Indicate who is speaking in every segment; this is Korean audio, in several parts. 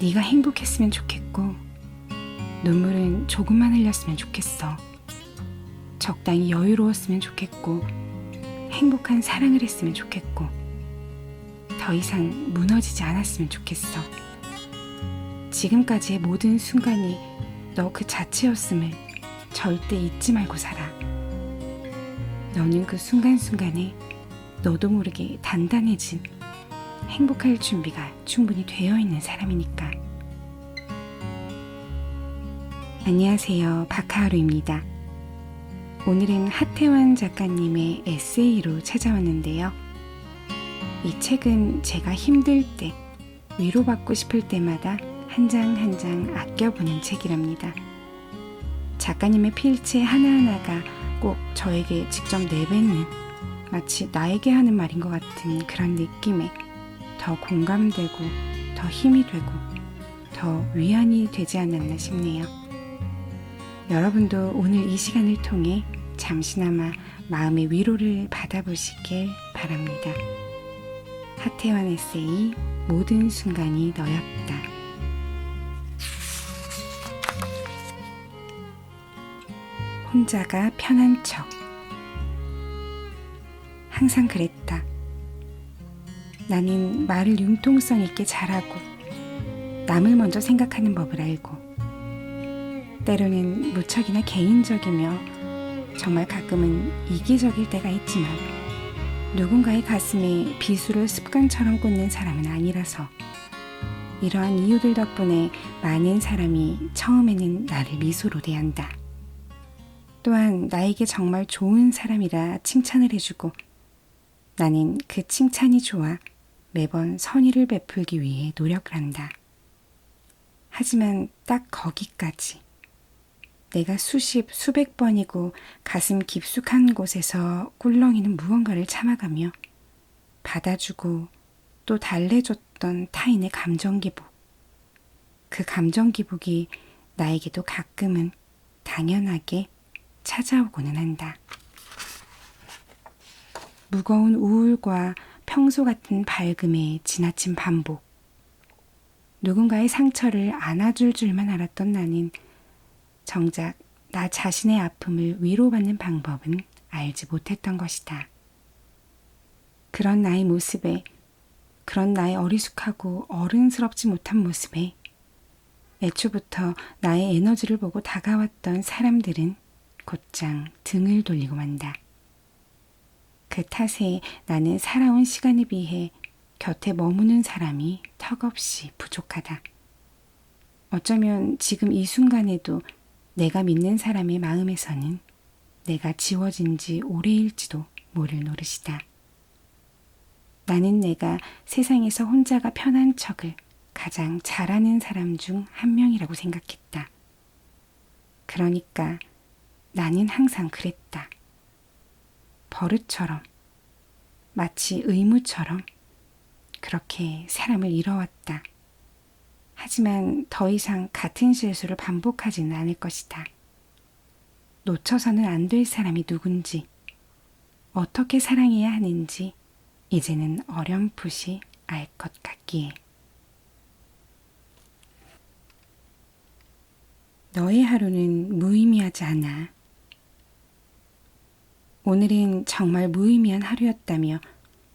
Speaker 1: 네가 행복했으면 좋겠고 눈물은 조금만 흘렸으면 좋겠어. 적당히 여유로웠으면 좋겠고 행복한 사랑을 했으면 좋겠고 더 이상 무너지지 않았으면 좋겠어. 지금까지의 모든 순간이 너 그 자체였음을 절대 잊지 말고 살아. 너는 그 순간순간에 너도 모르게 단단해진 행복할 준비가 충분히 되어 있는 사람이니까. 안녕하세요. 박하루입니다. 오늘은 하태환 작가님의 에세이로 찾아왔는데요. 이 책은 제가 힘들 때, 위로받고 싶을 때마다 한 장 한 장 아껴보는 책이랍니다. 작가님의 필체 하나하나가 꼭 저에게 직접 내뱉는, 마치 나에게 하는 말인 것 같은 그런 느낌에 더 공감되고 더 힘이 되고 더 위안이 되지 않았나 싶네요. 여러분도 오늘 이 시간을 통해 잠시나마 마음의 위로를 받아보시길 바랍니다. 하태환 에세이 모든 순간이 너였다. 혼자가 편한 척. 항상 그랬다. 나는 말을 융통성 있게 잘하고 남을 먼저 생각하는 법을 알고 때로는 무척이나 개인적이며 정말 가끔은 이기적일 때가 있지만 누군가의 가슴에 비수를 습관처럼 꽂는 사람은 아니라서 이러한 이유들 덕분에 많은 사람이 처음에는 나를 미소로 대한다. 또한 나에게 정말 좋은 사람이라 칭찬을 해주고 나는 그 칭찬이 좋아 매번 선의를 베풀기 위해 노력을 한다. 하지만 딱 거기까지. 내가 수십, 수백 번이고 가슴 깊숙한 곳에서 꿀렁이는 무언가를 참아가며 받아주고 또 달래줬던 타인의 감정 기복. 그 감정 기복이 나에게도 가끔은 당연하게 찾아오고는 한다. 무거운 우울과 평소 같은 밝음의 지나친 반복. 누군가의 상처를 안아줄 줄만 알았던 나는 정작 나 자신의 아픔을 위로받는 방법은 알지 못했던 것이다. 그런 나의 모습에, 그런 나의 어리숙하고 어른스럽지 못한 모습에 애초부터 나의 에너지를 보고 다가왔던 사람들은 곧장 등을 돌리고 만다. 그 탓에 나는 살아온 시간에 비해 곁에 머무는 사람이 턱없이 부족하다. 어쩌면 지금 이 순간에도 내가 믿는 사람의 마음에서는 내가 지워진 지 오래일지도 모를 노릇이다. 나는 내가 세상에서 혼자가 편한 척을 가장 잘하는 사람 중 한 명이라고 생각했다. 그러니까 나는 항상 그랬다. 버릇처럼, 마치 의무처럼 그렇게 사람을 잃어왔다. 하지만 더 이상 같은 실수를 반복하지는 않을 것이다. 놓쳐서는 안 될 사람이 누군지, 어떻게 사랑해야 하는지 이제는 어렴풋이 알 것 같기에. 너의 하루는 무의미하지 않아. 오늘은 정말 무의미한 하루였다며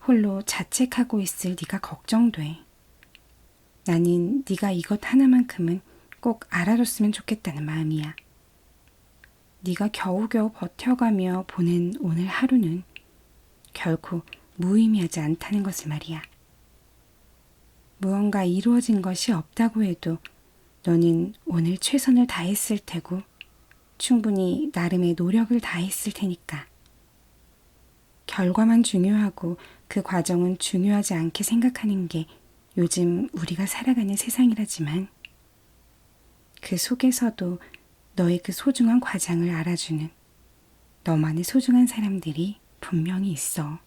Speaker 1: 홀로 자책하고 있을 네가 걱정돼. 나는 네가 이것 하나만큼은 꼭 알아줬으면 좋겠다는 마음이야. 네가 겨우겨우 버텨가며 보낸 오늘 하루는 결코 무의미하지 않다는 것을 말이야. 무언가 이루어진 것이 없다고 해도 너는 오늘 최선을 다했을 테고 충분히 나름의 노력을 다했을 테니까. 결과만 중요하고 그 과정은 중요하지 않게 생각하는 게 요즘 우리가 살아가는 세상이라지만 그 속에서도 너의 그 소중한 과정을 알아주는 너만의 소중한 사람들이 분명히 있어.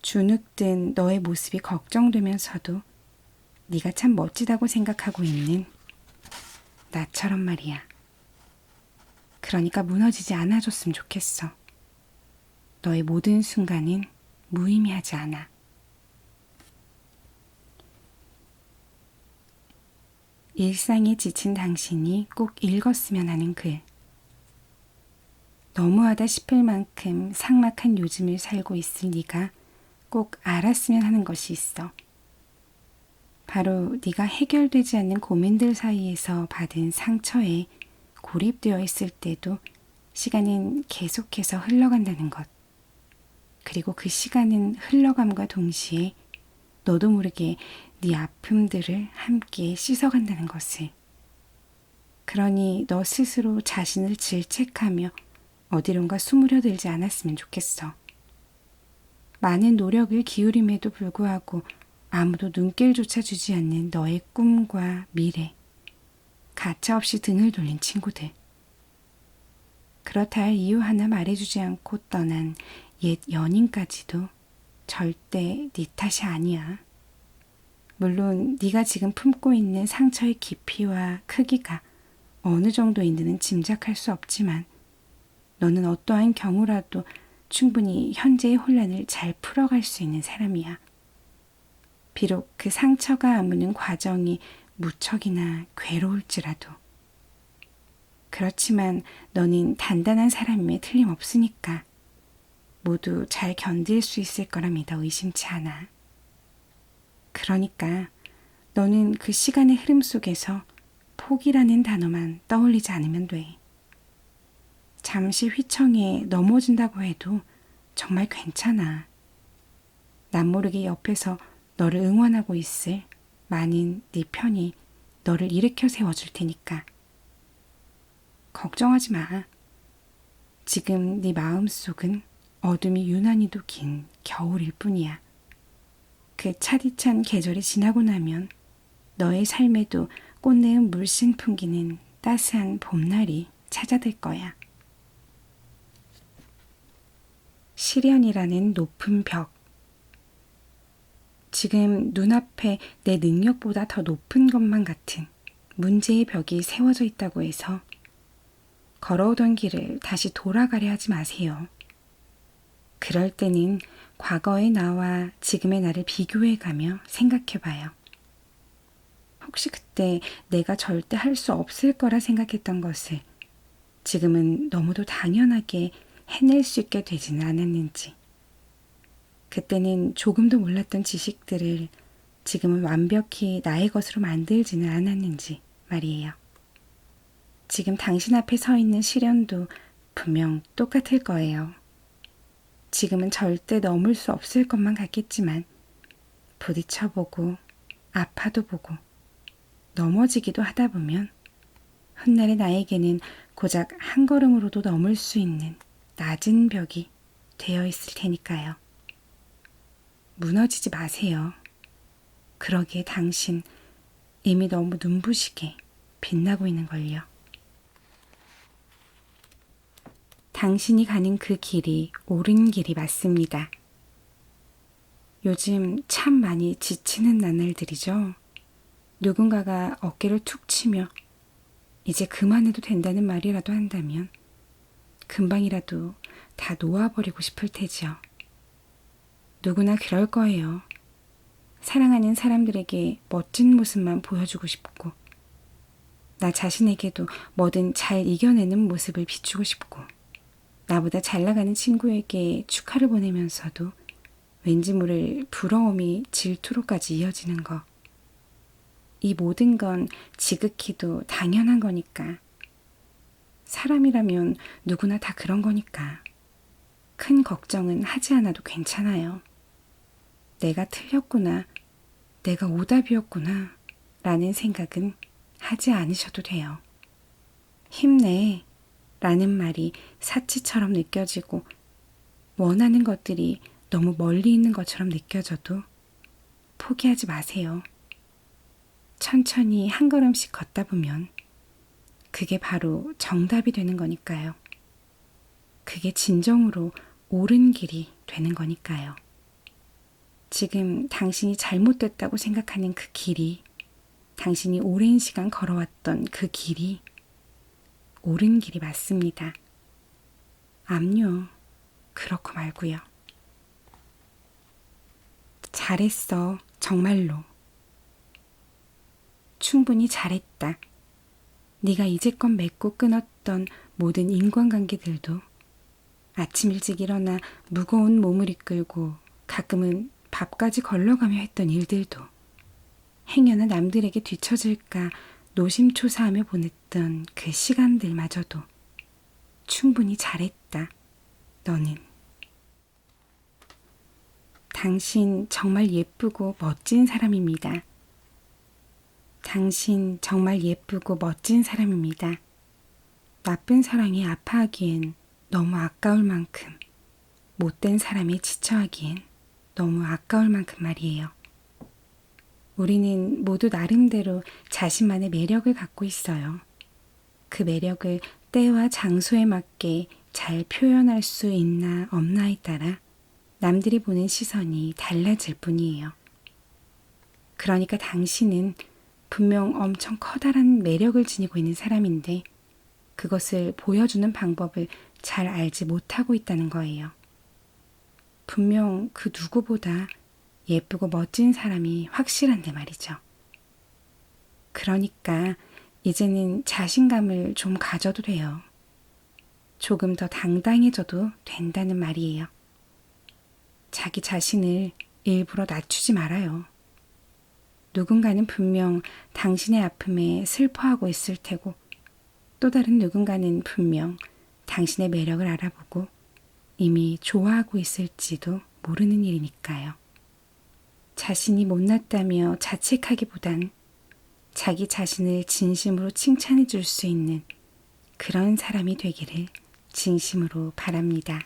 Speaker 1: 주눅든 너의 모습이 걱정되면서도 네가 참 멋지다고 생각하고 있는 나처럼 말이야. 그러니까 무너지지 않아줬으면 좋겠어. 너의 모든 순간은 무의미하지 않아. 일상에 지친 당신이 꼭 읽었으면 하는 글. 너무하다 싶을 만큼 삭막한 요즘을 살고 있을 네가 꼭 알았으면 하는 것이 있어. 바로 네가 해결되지 않는 고민들 사이에서 받은 상처에 고립되어 있을 때도 시간은 계속해서 흘러간다는 것. 그리고 그 시간은 흘러감과 동시에 너도 모르게 네 아픔들을 함께 씻어간다는 것을. 그러니 너 스스로 자신을 질책하며 어디론가 숨으려들지 않았으면 좋겠어. 많은 노력을 기울임에도 불구하고 아무도 눈길조차 주지 않는 너의 꿈과 미래, 가차없이 등을 돌린 친구들. 그렇다 할 이유 하나 말해주지 않고 떠난 옛 연인까지도 절대 네 탓이 아니야. 물론 네가 지금 품고 있는 상처의 깊이와 크기가 어느 정도인지는 짐작할 수 없지만 너는 어떠한 경우라도 충분히 현재의 혼란을 잘 풀어갈 수 있는 사람이야. 비록 그 상처가 아무는 과정이 무척이나 괴로울지라도. 그렇지만 너는 단단한 사람임에 틀림없으니까 모두 잘 견딜 수 있을 거라 믿어 의심치 않아. 그러니까 너는 그 시간의 흐름 속에서 포기라는 단어만 떠올리지 않으면 돼. 잠시 휘청해 넘어진다고 해도 정말 괜찮아. 남 모르게 옆에서 너를 응원하고 있을 많은 네 편이 너를 일으켜 세워줄 테니까. 걱정하지 마. 지금 네 마음속은 어둠이 유난히도 긴 겨울일 뿐이야. 그 차디찬 계절이 지나고 나면 너의 삶에도 꽃내음 물씬 풍기는 따스한 봄날이 찾아들 거야. 시련이라는 높은 벽. 지금 눈앞에 내 능력보다 더 높은 것만 같은 문제의 벽이 세워져 있다고 해서 걸어오던 길을 다시 돌아가려 하지 마세요. 그럴 때는 과거의 나와 지금의 나를 비교해가며 생각해봐요. 혹시 그때 내가 절대 할 수 없을 거라 생각했던 것을 지금은 너무도 당연하게 해낼 수 있게 되지는 않았는지, 그때는 조금도 몰랐던 지식들을 지금은 완벽히 나의 것으로 만들지는 않았는지 말이에요. 지금 당신 앞에 서 있는 시련도 분명 똑같을 거예요. 지금은 절대 넘을 수 없을 것만 같겠지만 부딪혀보고 아파도 보고 넘어지기도 하다 보면 훗날의 나에게는 고작 한 걸음으로도 넘을 수 있는 낮은 벽이 되어 있을 테니까요. 무너지지 마세요. 그러기에 당신 이미 너무 눈부시게 빛나고 있는 걸요. 당신이 가는 그 길이 옳은 길이 맞습니다. 요즘 참 많이 지치는 나날들이죠. 누군가가 어깨를 툭 치며 이제 그만해도 된다는 말이라도 한다면 금방이라도 다 놓아버리고 싶을 테지요. 누구나 그럴 거예요. 사랑하는 사람들에게 멋진 모습만 보여주고 싶고 나 자신에게도 뭐든 잘 이겨내는 모습을 비추고 싶고 나보다 잘 나가는 친구에게 축하를 보내면서도 왠지 모를 부러움이 질투로까지 이어지는 거. 이 모든 건 지극히도 당연한 거니까. 사람이라면 누구나 다 그런 거니까. 큰 걱정은 하지 않아도 괜찮아요. 내가 틀렸구나, 내가 오답이었구나 라는 생각은 하지 않으셔도 돼요. 힘내 라는 말이 사치처럼 느껴지고 원하는 것들이 너무 멀리 있는 것처럼 느껴져도 포기하지 마세요. 천천히 한 걸음씩 걷다 보면 그게 바로 정답이 되는 거니까요. 그게 진정으로 옳은 길이 되는 거니까요. 지금 당신이 잘못됐다고 생각하는 그 길이, 당신이 오랜 시간 걸어왔던 그 길이 옳은 길이 맞습니다. 암요, 그렇고 말고요. 잘했어, 정말로. 충분히 잘했다. 네가 이제껏 맺고 끊었던 모든 인간관계들도 아침 일찍 일어나 무거운 몸을 이끌고 가끔은 밥까지 걸러가며 했던 일들도 행여나 남들에게 뒤처질까 노심초사하며 보냈던 그 시간들마저도 충분히 잘했다. 너는. 당신 정말 예쁘고 멋진 사람입니다. 당신 정말 예쁘고 멋진 사람입니다. 나쁜 사랑이 아파하기엔 너무 아까울 만큼, 못된 사람이 지쳐하기엔 너무 아까울 만큼 말이에요. 우리는 모두 나름대로 자신만의 매력을 갖고 있어요. 그 매력을 때와 장소에 맞게 잘 표현할 수 있나 없나에 따라 남들이 보는 시선이 달라질 뿐이에요. 그러니까 당신은 분명 엄청 커다란 매력을 지니고 있는 사람인데 그것을 보여주는 방법을 잘 알지 못하고 있다는 거예요. 분명 그 누구보다 예쁘고 멋진 사람이 확실한데 말이죠. 그러니까 이제는 자신감을 좀 가져도 돼요. 조금 더 당당해져도 된다는 말이에요. 자기 자신을 일부러 낮추지 말아요. 누군가는 분명 당신의 아픔에 슬퍼하고 있을 테고 또 다른 누군가는 분명 당신의 매력을 알아보고 이미 좋아하고 있을지도 모르는 일이니까요. 자신이 못났다며 자책하기보단 자기 자신을 진심으로 칭찬해 줄 수 있는 그런 사람이 되기를 진심으로 바랍니다.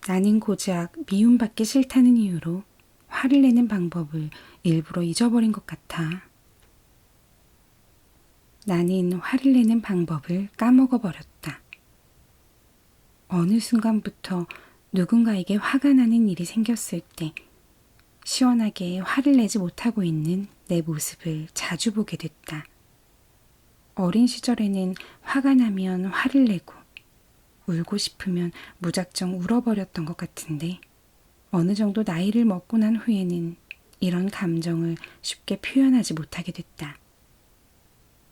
Speaker 1: 나는 고작 미움받기 싫다는 이유로 화를 내는 방법을 일부러 잊어버린 것 같아. 나는 화를 내는 방법을 까먹어버렸다. 어느 순간부터 누군가에게 화가 나는 일이 생겼을 때 시원하게 화를 내지 못하고 있는 내 모습을 자주 보게 됐다. 어린 시절에는 화가 나면 화를 내고 울고 싶으면 무작정 울어버렸던 것 같은데 어느 정도 나이를 먹고 난 후에는 이런 감정을 쉽게 표현하지 못하게 됐다.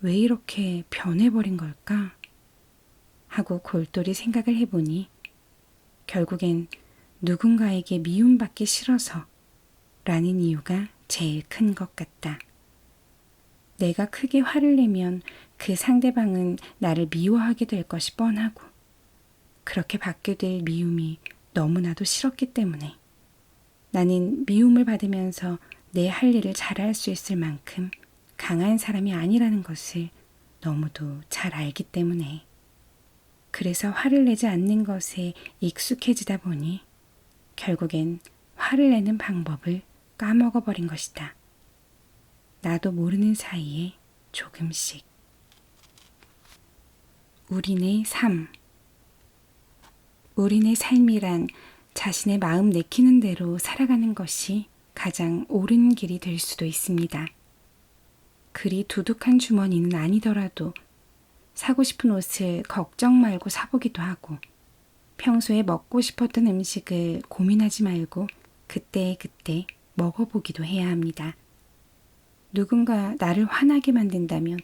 Speaker 1: 왜 이렇게 변해버린 걸까? 하고 골똘히 생각을 해보니 결국엔 누군가에게 미움받기 싫어서 라는 이유가 제일 큰 것 같다. 내가 크게 화를 내면 그 상대방은 나를 미워하게 될 것이 뻔하고 그렇게 받게 될 미움이 너무나도 싫었기 때문에 나는 미움을 받으면서 내 할 일을 잘할 수 있을 만큼 강한 사람이 아니라는 것을 너무도 잘 알기 때문에 그래서 화를 내지 않는 것에 익숙해지다 보니 결국엔 화를 내는 방법을 까먹어버린 것이다. 나도 모르는 사이에 조금씩. 우리네 삶. 우리네 삶이란 자신의 마음 내키는 대로 살아가는 것이 가장 옳은 길이 될 수도 있습니다. 그리 두둑한 주머니는 아니더라도 사고 싶은 옷을 걱정 말고 사보기도 하고 평소에 먹고 싶었던 음식을 고민하지 말고 그때그때 먹어보기도 해야 합니다. 누군가 나를 화나게 만든다면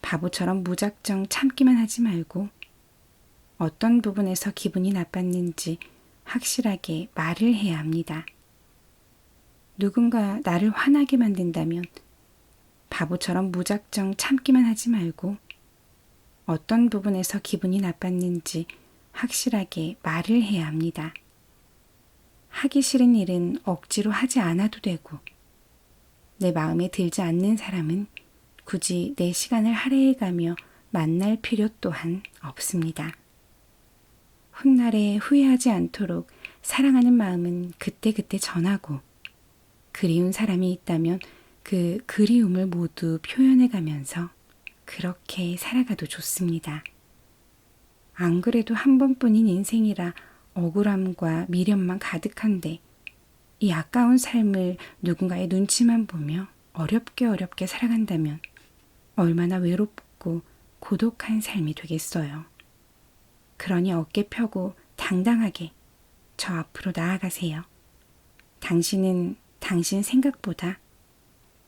Speaker 1: 바보처럼 무작정 참기만 하지 말고 어떤 부분에서 기분이 나빴는지 확실하게 말을 해야 합니다. 누군가 나를 화나게 만든다면 바보처럼 무작정 참기만 하지 말고 어떤 부분에서 기분이 나빴는지 확실하게 말을 해야 합니다. 하기 싫은 일은 억지로 하지 않아도 되고 내 마음에 들지 않는 사람은 굳이 내 시간을 할애해가며 만날 필요 또한 없습니다. 훗날에 후회하지 않도록 사랑하는 마음은 그때그때 전하고 그리운 사람이 있다면 그 그리움을 모두 표현해가면서 그렇게 살아가도 좋습니다. 안 그래도 한 번뿐인 인생이라 억울함과 미련만 가득한데 이 아까운 삶을 누군가의 눈치만 보며 어렵게 살아간다면 얼마나 외롭고 고독한 삶이 되겠어요. 그러니 어깨 펴고 당당하게 저 앞으로 나아가세요. 당신은 당신 생각보다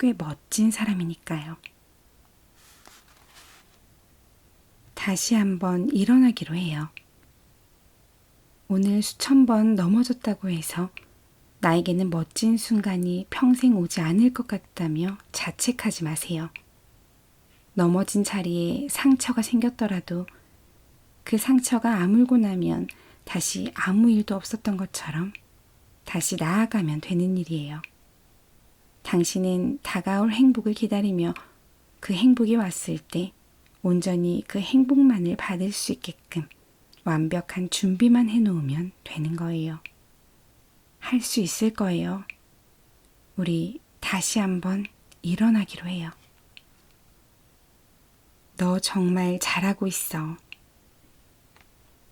Speaker 1: 꽤 멋진 사람이니까요. 다시 한번 일어나기로 해요. 오늘 수천 번 넘어졌다고 해서 나에게는 멋진 순간이 평생 오지 않을 것 같다며 자책하지 마세요. 넘어진 자리에 상처가 생겼더라도 그 상처가 아물고 나면 다시 아무 일도 없었던 것처럼 다시 나아가면 되는 일이에요. 당신은 다가올 행복을 기다리며 그 행복이 왔을 때 온전히 그 행복만을 받을 수 있게끔 완벽한 준비만 해놓으면 되는 거예요. 할 수 있을 거예요. 우리 다시 한번 일어나기로 해요. 너 정말 잘하고 있어.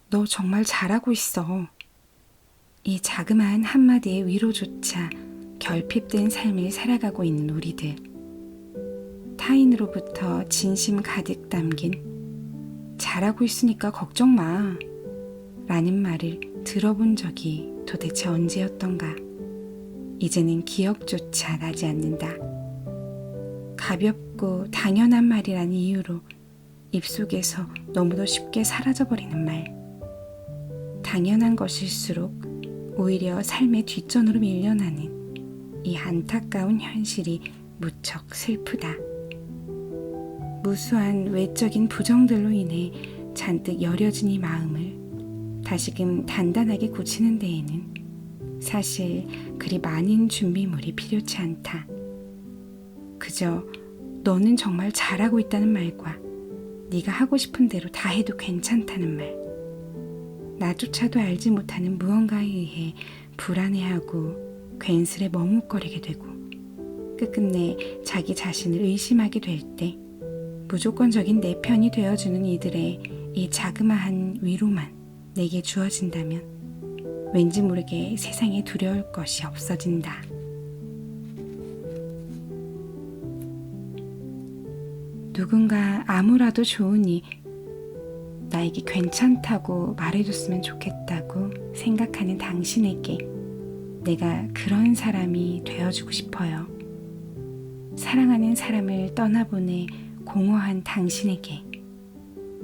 Speaker 1: 너 정말 잘하고 있어. 이 자그마한 한마디의 위로조차 결핍된 삶을 살아가고 있는 우리들. 타인으로부터 진심 가득 담긴 잘하고 있으니까 걱정 마 라는 말을 들어본 적이 도대체 언제였던가. 이제는 기억조차 나지 않는다. 가볍고 당연한 말이라는 이유로 입속에서 너무도 쉽게 사라져버리는 말. 당연한 것일수록 오히려 삶의 뒷전으로 밀려나는 이 안타까운 현실이 무척 슬프다. 무수한 외적인 부정들로 인해 잔뜩 여려진 이 마음을 다시금 단단하게 고치는 데에는 사실 그리 많은 준비물이 필요치 않다. 그저 너는 정말 잘하고 있다는 말과 네가 하고 싶은 대로 다 해도 괜찮다는 말. 나조차도 알지 못하는 무언가에 의해 불안해하고 괜스레 머뭇거리게 되고 끝끝내 자기 자신을 의심하게 될 때 무조건적인 내 편이 되어주는 이들의 이 자그마한 위로만 내게 주어진다면 왠지 모르게 세상에 두려울 것이 없어진다. 누군가 아무라도 좋으니 나에게 괜찮다고 말해줬으면 좋겠다고 생각하는 당신에게 내가 그런 사람이 되어주고 싶어요. 사랑하는 사람을 떠나보내 공허한 당신에게,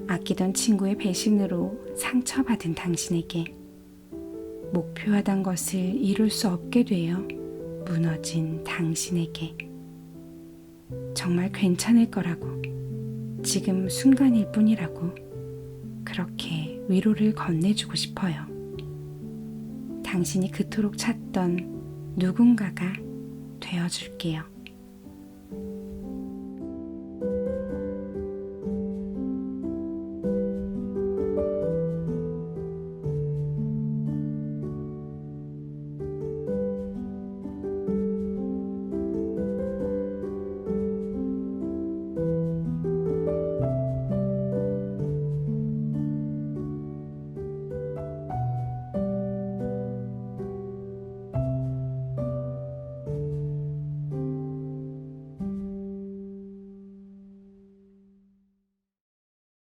Speaker 1: 아끼던 친구의 배신으로 상처받은 당신에게, 목표하던 것을 이룰 수 없게 되어 무너진 당신에게 정말 괜찮을 거라고, 지금 순간일 뿐이라고 그렇게 위로를 건네주고 싶어요. 당신이 그토록 찾던 누군가가 되어줄게요.